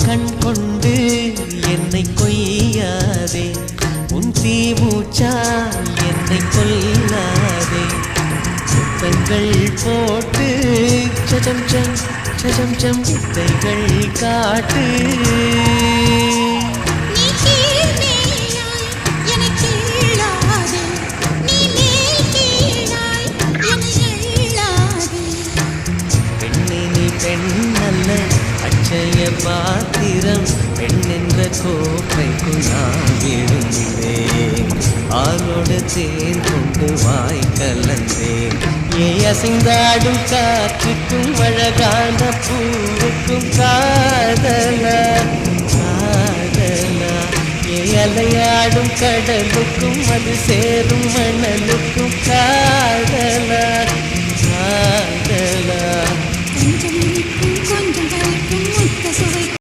கண் கொண்டு என்னை கொய்யாதே, உன் தீமூச்சா என்னை கொல்லாதே. முத்தங்கள் போட்டு சஜம் சம் சஜம் சம் வித்தைகள் காட்டு. அச்சய பாத்திரம் பெண் என்ற கோப்பைக்குள் நான் விழுந்தேன். ஆளோடு தேன் கொண்டு வாய் கலந்தேன். ஏ அசைந்தாடும் காற்றுக்கும் அழகான பூவுக்கும் காதலா காதலா. ஏ அலையாடும் கடலுக்கும் அது சேரும் மணலுக்கும் காதலா